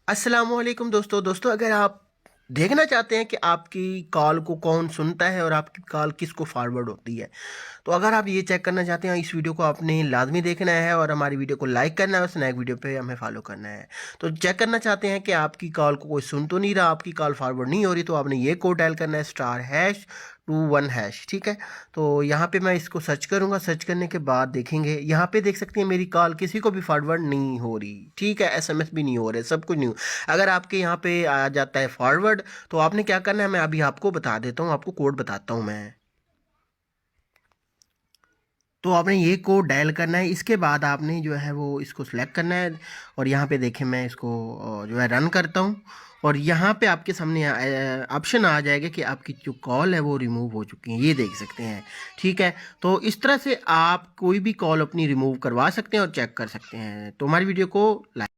अस्सलामुअलैकुम दोस्तों अगर आप देखना चाहते हैं कि आपकी कॉल को कौन सुनता है और आपकी कॉल किसको फॉरवर्ड होती है, तो अगर आप ये चेक करना चाहते हैं इस वीडियो को आपने लाजमी देखना है और हमारी वीडियो को लाइक करना है और स्नैक वीडियो पे हमें फॉलो करना है। तो चेक करना चाहते हैं कि आपकी कॉल को कोई सुन तो नहीं रहा, आपकी कॉल फॉरवर्ड नहीं हो रही, तो आपने ये कोड डायल करना है *#21#, ठीक है। तो यहाँ पे मैं इसको सर्च करूँगा, सर्च करने के बाद देखेंगे यहाँ पे देख सकते हैं मेरी कॉल किसी को भी फॉरवर्ड नहीं हो रही, ठीक है। SMS भी नहीं हो रहे, सब कुछ नहीं हो। अगर आपके यहाँ पे आ जाता है फॉरवर्ड, तो आपने क्या करना है मैं अभी आपको बता देता हूँ, आपको कोड बताता हूँ मैं। तो आपने ये कोड डायल करना है, इसके बाद आपने जो है वो इसको सिलेक्ट करना है और यहाँ पे देखें मैं इसको जो है रन करता हूँ और यहाँ पे आपके सामने ऑप्शन आ जाएगा कि आपकी जो कॉल है वो रिमूव हो चुकी है, ये देख सकते हैं, ठीक है। तो इस तरह से आप कोई भी कॉल अपनी रिमूव करवा सकते हैं और चेक कर सकते हैं। तो हमारी वीडियो को लाइक